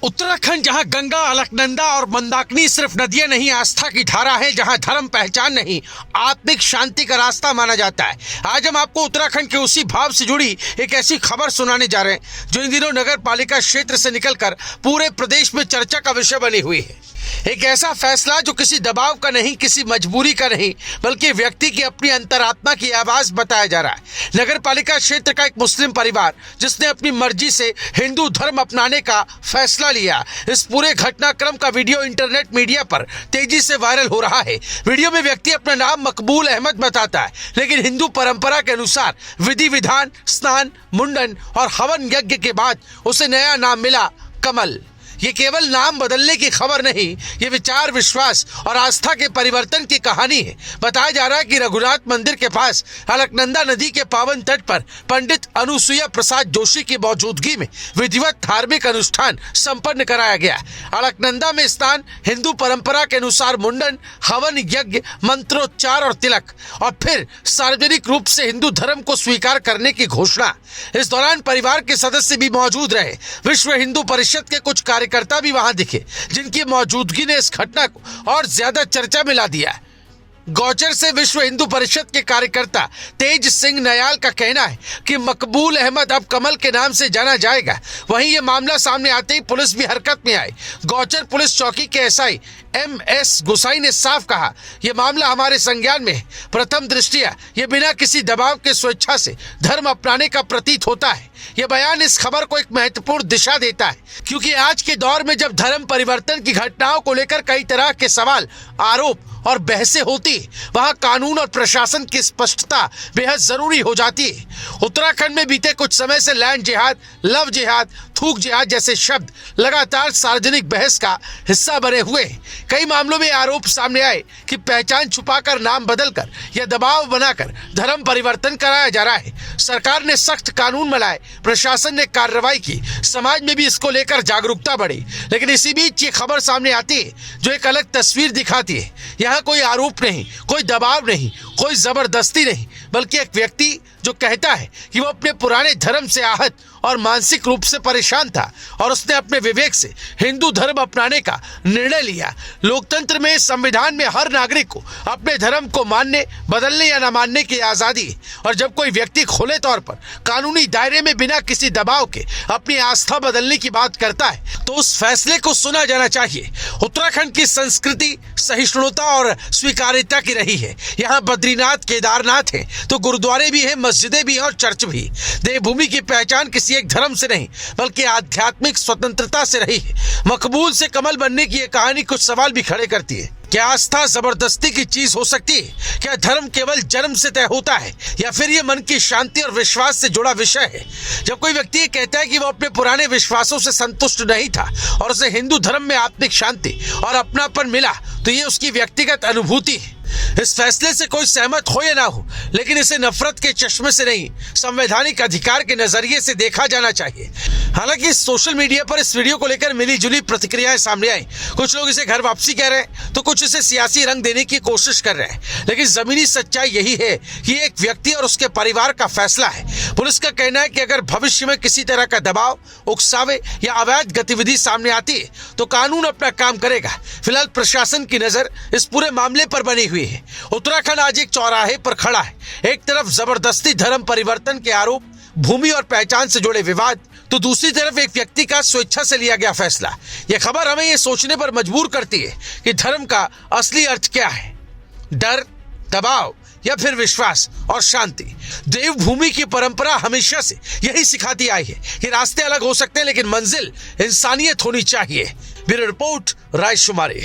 उत्तराखंड जहां गंगा, अलकनंदा और मंदाकिनी सिर्फ नदियां नहीं, आस्था की धारा है, जहां धर्म पहचान नहीं, आत्मिक शांति का रास्ता माना जाता है। आज हम आपको उत्तराखंड के उसी भाव से जुड़ी एक ऐसी खबर सुनाने जा रहे हैं जो इन दिनों नगर पालिका क्षेत्र से निकलकर पूरे प्रदेश में चर्चा का विषय बनी हुई है। एक ऐसा फैसला जो किसी दबाव का नहीं, किसी मजबूरी का नहीं, बल्कि व्यक्ति की अपनी अंतरात्मा की आवाज बताया जा रहा है। नगर पालिका क्षेत्र का एक मुस्लिम परिवार जिसने अपनी मर्जी से हिंदू धर्म अपनाने का फैसला लिया, इस पूरे घटनाक्रम का वीडियो इंटरनेट मीडिया पर तेजी से वायरल हो रहा है। वीडियो में व्यक्ति अपना नाम मकबूल अहमद बताता है, लेकिन हिंदू परंपरा के अनुसार विधि विधान, स्नान, मुंडन और हवन यज्ञ के बाद उसे नया नाम मिला कमल। ये केवल नाम बदलने की खबर नहीं, ये विचार, विश्वास और आस्था के परिवर्तन की कहानी है। बताया जा रहा है कि रघुनाथ मंदिर के पास अलकनंदा नदी के पावन तट पर पंडित अनुसुईया प्रसाद जोशी की मौजूदगी में विधिवत धार्मिक अनुष्ठान संपन्न कराया गया। अलकनंदा में स्नान, हिंदू परंपरा के अनुसार मुंडन, हवन यज्ञ, मंत्रोच्चार और तिलक, और फिर सार्वजनिक रूप से हिंदू धर्म को स्वीकार करने की घोषणा। इस दौरान परिवार के सदस्य भी मौजूद रहे। विश्व हिंदू परिषद के कुछ कार्यकर्ता भी वहां दिखे, जिनकी मौजूदगी ने इस घटना को और ज्यादा चर्चा में ला दिया। गौचर से विश्व हिंदू परिषद के कार्यकर्ता तेज सिंह नयाल का कहना है कि मकबूल अहमद अब कमल के नाम से जाना जाएगा। वहीं ये मामला सामने आते ही पुलिस भी हरकत में आई। गौचर पुलिस चौकी के एसआई MS गुसाई ने साफ कहा, यह मामला हमारे संज्ञान में है। प्रथम दृष्टिया ये बिना किसी दबाव के स्वेच्छा से धर्म अपनाने का प्रतीत होता है। यह बयान इस खबर को एक महत्वपूर्ण दिशा देता है, क्योंकि आज के दौर में जब धर्म परिवर्तन की घटनाओं को लेकर कई तरह के सवाल, आरोप और बहसें होती, वहां कानून और प्रशासन की स्पष्टता बेहद जरूरी हो जाती है। उत्तराखंड में बीते कुछ समय से लैंड जिहाद, लव जिहाद, थूक जिहाद जैसे शब्द लगातार सार्वजनिक बहस का हिस्सा बने हुए हैं। कई मामलों में आरोप सामने आए कि पहचान छुपाकर, नाम बदलकर या दबाव बनाकर धर्म परिवर्तन कराया जा रहा है। सरकार ने सख्त कानून बनाए, प्रशासन ने कार्रवाई की, समाज में भी इसको लेकर जागरूकता बढ़ी, लेकिन इसी बीच ये खबर सामने आती है जो एक अलग तस्वीर दिखाती है। यहाँ कोई आरोप नहीं, कोई दबाव नहीं, कोई जबरदस्ती नहीं, बल्कि एक व्यक्ति जो कहता है कि वो अपने पुराने धर्म से आहत और मानसिक रूप से परेशान था और उसने अपने विवेक से हिंदू धर्म अपनाने का निर्णय लिया। लोकतंत्र में, संविधान में हर नागरिक को अपने धर्म को मानने, बदलने या न मानने की आजादी है, और जब कोई व्यक्ति खुले तौर पर कानूनी दायरे में बिना किसी दबाव के अपनी आस्था बदलने की बात करता है तो उस फैसले को सुना जाना चाहिए। उत्तराखंड की संस्कृति सहिष्णुता और स्वीकार्यता की रही है। यहाँ बद्रीनाथ, केदारनाथ है तो गुरुद्वारे भी है, मस्जिदें भी और चर्च भी। देवभूमि की पहचान किसी एक धर्म से नहीं, बल्कि आध्यात्मिक स्वतंत्रता से रही है। मकबूल से कमल बनने की यह कहानी कुछ सवाल भी खड़े करती है। क्या आस्था जबरदस्ती की चीज हो सकती है? क्या धर्म केवल जन्म से तय होता है, या फिर ये मन की शांति और विश्वास से जुड़ा विषय है? जब कोई व्यक्ति ये कहता है कि वो अपने पुराने विश्वासों से संतुष्ट नहीं था और उसे हिंदू धर्म में आत्मिक शांति और अपनापन मिला, तो ये उसकी व्यक्तिगत अनुभूति है। इस फैसले से कोई सहमत हो या ना हो, लेकिन इसे नफरत के चश्मे से नहीं, संवैधानिक अधिकार के नजरिए से देखा जाना चाहिए। हालांकि सोशल मीडिया पर इस वीडियो को लेकर मिली जुली प्रतिक्रियाएं सामने आई। कुछ लोग इसे घर वापसी कह रहे हैं तो कुछ इसे सियासी रंग देने की कोशिश कर रहे हैं, लेकिन जमीनी सच्चाई यही है कि एक व्यक्ति और उसके परिवार का फैसला है। पुलिस का कहना है कि अगर भविष्य में किसी तरह का दबाव, उकसावे या अवैध गतिविधि सामने आती है तो कानून अपना काम करेगा। फिलहाल प्रशासन की नजर इस पूरे मामले पर बनी हुई है। उत्तराखंड आज एक चौराहे पर खड़ा है। एक तरफ जबरदस्ती धर्म परिवर्तन के आरोप, भूमि और पहचान से जुड़े विवाद, तो दूसरी तरफ एक व्यक्ति का स्वेच्छा से लिया गया फैसला। यह खबर हमें यह सोचने पर मजबूर करती है कि धर्म का असली अर्थ क्या है, डर, दबाव या फिर विश्वास और शांति। देवभूमि की परंपरा हमेशा से यही सिखाती आई है कि रास्ते अलग हो सकते हैं, लेकिन मंजिल इंसानियत होनी चाहिए। Bureau report, रायशुमारी।